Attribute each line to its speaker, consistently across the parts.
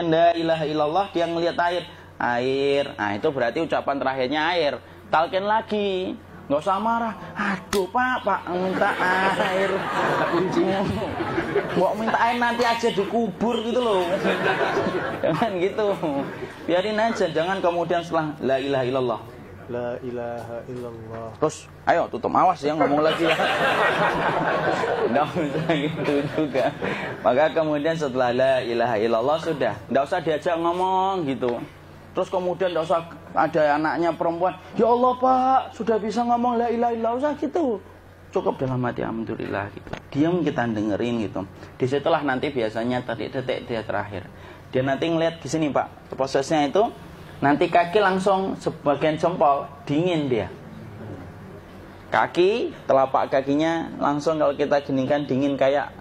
Speaker 1: menyampaikan la ilaha illallah, dia ngelihat air. Nah, itu berarti ucapan terakhirnya air. Talqin lagi. Nggak usah marah. Aduh pak minta air. Kuncinya. Mau minta air nanti aja dikubur gitu loh. Jangan gitu. Biarin aja. Jangan kemudian setelah la ilaha illallah.
Speaker 2: La ilaha illallah.
Speaker 1: Terus, ayo tutup, awas ya ngomong lagi ya. Nggak usah gitu juga. Maka kemudian setelah la ilaha illallah sudah. Nggak usah diajak ngomong gitu. Terus kemudian nggak usah ada anaknya perempuan. Ya Allah pak, sudah bisa ngomong la ilaha illallah, usah gitu. Cukup dalam hati alhamdulillah gitu. Diam, kita dengerin gitu. Disitulah nanti biasanya detik dia terakhir. Dia nanti ngeliat di sini pak, prosesnya itu. Nanti kaki langsung sebagian jempol dingin dia. Kaki, telapak kakinya langsung kalau kita geningkan dingin kayak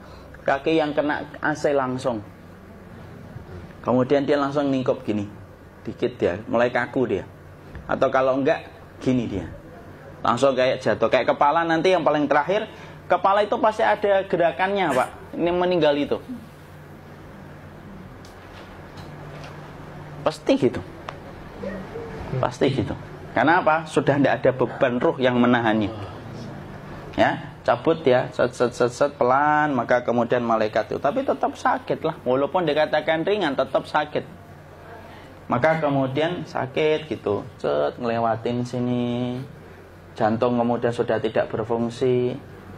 Speaker 1: kaki yang kena AC langsung. Kemudian dia langsung ningkup gini, dikit dia, mulai kaku dia. Atau kalau enggak, gini dia. Langsung kayak jatuh, kayak kepala nanti yang paling terakhir. Kepala itu pasti ada gerakannya pak, ini meninggal itu. Pasti gitu. Pasti gitu. Karena apa? Sudah tidak ada beban ruh yang menahannya. Ya, cabut ya, set pelan, maka kemudian malaikat itu. Tapi tetap sakit lah. Walaupun dikatakan ringan, tetap sakit. Maka kemudian sakit gitu. Ngelewatin sini. Jantung kemudian sudah tidak berfungsi.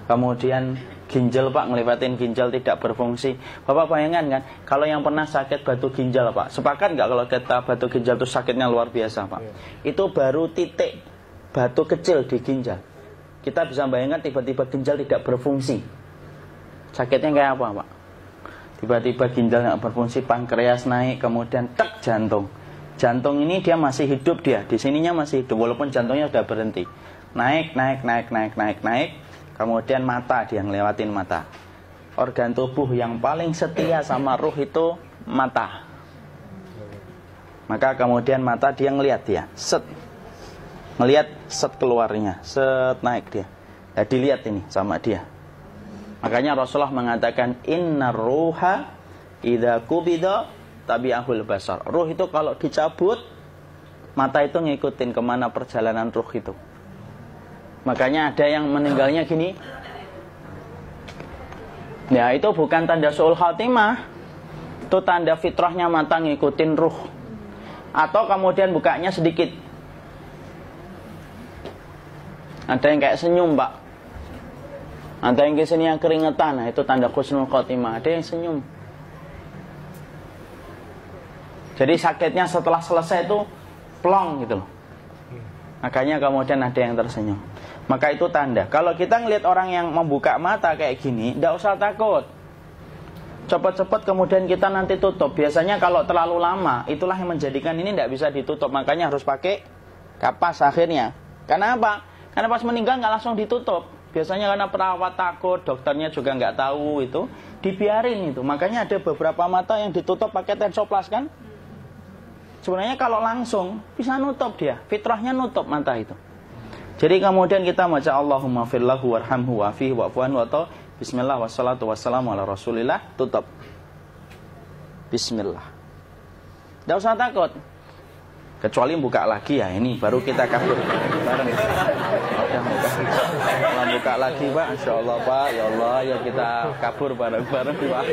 Speaker 1: Kemudian ginjal pak, ngelewatin ginjal tidak berfungsi. Bapak bayangkan kan, kalau yang pernah sakit batu ginjal pak, sepakat nggak kalau kita batu ginjal itu sakitnya luar biasa pak? Itu baru titik batu kecil di ginjal. Kita bisa bayangkan tiba-tiba ginjal tidak berfungsi. Sakitnya kayak apa pak? Tiba-tiba ginjal nggak berfungsi, pankreas naik, kemudian tek jantung. Jantung ini dia masih hidup dia, di sininya masih hidup walaupun jantungnya sudah berhenti. Naik. Kemudian mata, dia ngelewatin mata. Organ tubuh yang paling setia sama ruh itu mata. Maka kemudian mata dia ngelihat dia, ngelihat keluarnya, naik dia. Ya dilihat ini sama dia. Makanya Rasulullah mengatakan innar ruha idza qubida tabi'ahul basar. Ruh itu kalau dicabut, mata itu ngikutin kemana perjalanan ruh itu. Makanya ada yang meninggalnya gini. Ya itu bukan tanda su'ul khatimah. Itu tanda fitrahnya mata ngikutin ruh. Atau kemudian bukanya sedikit. Ada yang kayak senyum pak. Ada yang kesini yang keringetan. Nah itu tanda husnul khatimah. Ada yang senyum. Jadi sakitnya setelah selesai itu plong gitu loh. Makanya kemudian ada yang tersenyum. Maka itu tanda. Kalau kita ngelihat orang yang membuka mata kayak gini, tidak usah takut. Cepat-cepat kemudian kita nanti tutup. Biasanya kalau terlalu lama, itulah yang menjadikan ini tidak bisa ditutup. Makanya harus pakai kapas akhirnya. Karena apa? Karena pas meninggal nggak langsung ditutup. Biasanya karena perawat takut, dokternya juga nggak tahu itu, dibiarin itu. Makanya ada beberapa mata yang ditutup pakai tensoplas kan? Sebenarnya kalau langsung bisa nutup dia, fitrahnya nutup mata itu. Jadi kemudian kita baca Allahumma firlahu warhamhu wa'afihi wa'fu'anhu atau bismillah wassalatu wassalamu ala rasulillah, tutup. Bismillah. Tidak usah takut. Kecuali buka lagi ya, ini baru kita kabur bareng. Kalau buka lagi pak, insya Allah pak, ya Allah ya kita kabur bareng-bareng pak.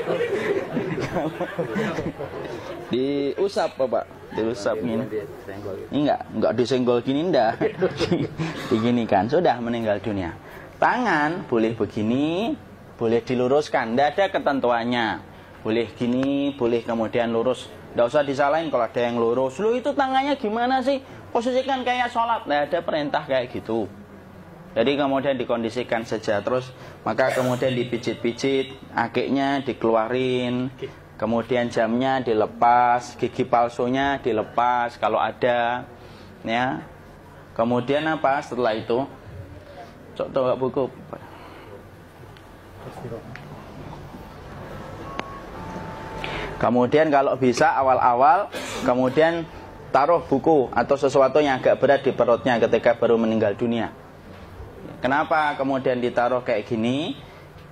Speaker 1: Diusap pak, diusap gini. Ini enggak disenggol gini enggak. Begini kan, sudah meninggal dunia. Tangan boleh begini, boleh diluruskan, tidak ada ketentuannya. Boleh gini, boleh kemudian lurus. Tidak usah disalahin kalau ada yang lurus. Lu itu tangannya gimana sih? Posisikan kayak sholat. Tidak ada perintah kayak gitu. Jadi kemudian dikondisikan saja. Terus maka kemudian dipijit-pijit, akiknya dikeluarin. Kemudian jamnya dilepas, gigi palsunya dilepas kalau ada. Ya. Kemudian apa setelah itu? Coba buku. Kemudian kalau bisa awal-awal kemudian taruh buku atau sesuatu yang agak berat di perutnya ketika baru meninggal dunia. Kenapa kemudian ditaruh kayak gini?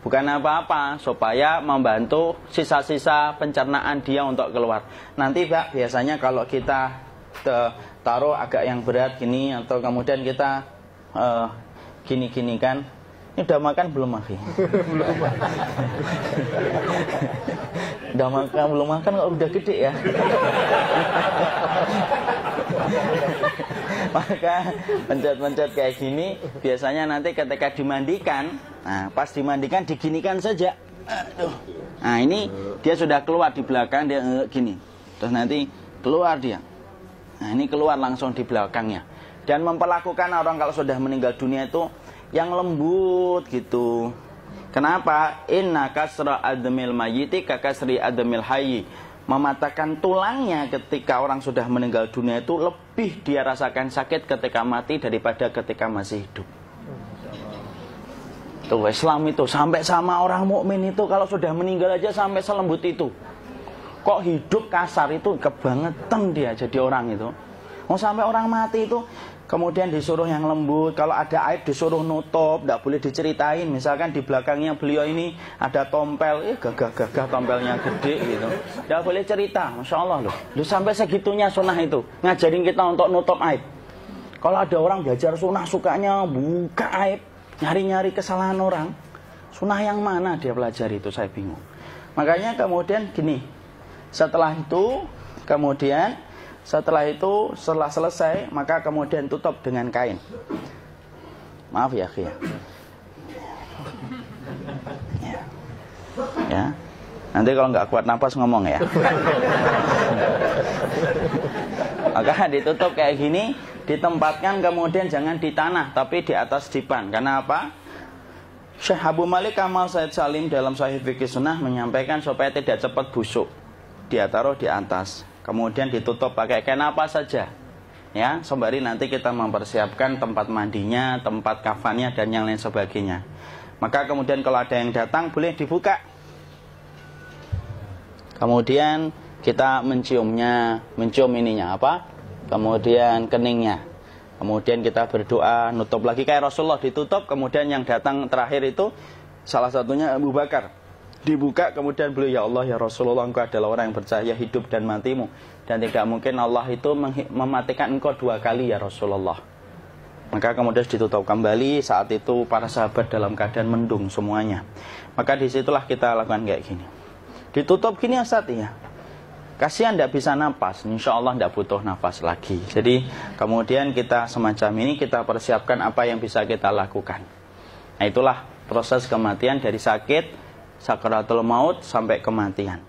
Speaker 1: Bukan apa-apa, supaya membantu sisa-sisa pencernaan dia untuk keluar. Nanti Pak, biasanya kalau kita taruh agak yang berat gini, atau kemudian kita gini-gini kan, ini udah makan belum Akhi? Udah makan belum makan kok udah gede ya. Maka pencet-pencet kayak gini biasanya nanti ketika dimandikan, nah pas dimandikan diginikan saja. Aduh. Nah ini dia sudah keluar di belakang, dia gini. Terus nanti keluar dia. Nah ini keluar langsung di belakangnya. Dan memperlakukan orang kalau sudah meninggal dunia itu yang lembut gitu. Kenapa? Inna kasra admil mayyiti kakasri admil hayyi. Mematahkan tulangnya ketika orang sudah meninggal dunia itu lebih dia rasakan sakit ketika mati daripada ketika masih hidup. Tuh Islam itu sampai sama orang mukmin itu kalau sudah meninggal aja sampai selembut itu. Kok hidup kasar itu kebangetan dia jadi orang itu. Mau sampai orang mati itu kemudian disuruh yang lembut. Kalau ada aib disuruh nutup, tidak boleh diceritain. Misalkan di belakangnya beliau ini ada tompel, gagah-gagah tompelnya gede gitu. Tidak boleh cerita, Masya Allah loh. Sampai segitunya sunnah itu ngajarin kita untuk nutup aib. Kalau ada orang belajar sunnah sukanya buka aib, nyari-nyari kesalahan orang, sunnah yang mana dia pelajari itu saya bingung. Makanya kemudian gini, setelah selesai maka kemudian tutup dengan kain. Maaf ya Akhi ya. Nanti kalau nggak kuat napas ngomong ya. Maka ditutup kayak gini, ditempatkan kemudian jangan di tanah tapi di atas dipan. Karena apa? Syekh Abu Malik Kamal Said Salim dalam Sahih Fikih Sunnah menyampaikan supaya tidak cepat busuk. Dia taruh di atas. Kemudian ditutup pakai kain apa saja. Ya, sembari nanti kita mempersiapkan tempat mandinya, tempat kafannya dan yang lain sebagainya. Maka kemudian kalau ada yang datang boleh dibuka. Kemudian kita mencium ininya apa? Kemudian keningnya. Kemudian kita berdoa, nutup lagi kayak Rasulullah ditutup, kemudian yang datang terakhir itu salah satunya Abu Bakar. Dibuka kemudian beliau, ya Allah ya Rasulullah, engkau adalah orang yang percaya hidup dan matimu, dan tidak mungkin Allah itu mematikan engkau 2 kali ya Rasulullah. Maka kemudian ditutup kembali. Saat itu para sahabat dalam keadaan mendung semuanya. Maka disitulah kita lakukan kayak gini. Ditutup gini Ustaz ya. Kasihan tidak bisa nafas, insya Allah tidak butuh nafas lagi. Jadi kemudian kita semacam ini kita persiapkan apa yang bisa kita lakukan. Nah itulah proses kematian dari sakit sakaratul maut sampai kematian.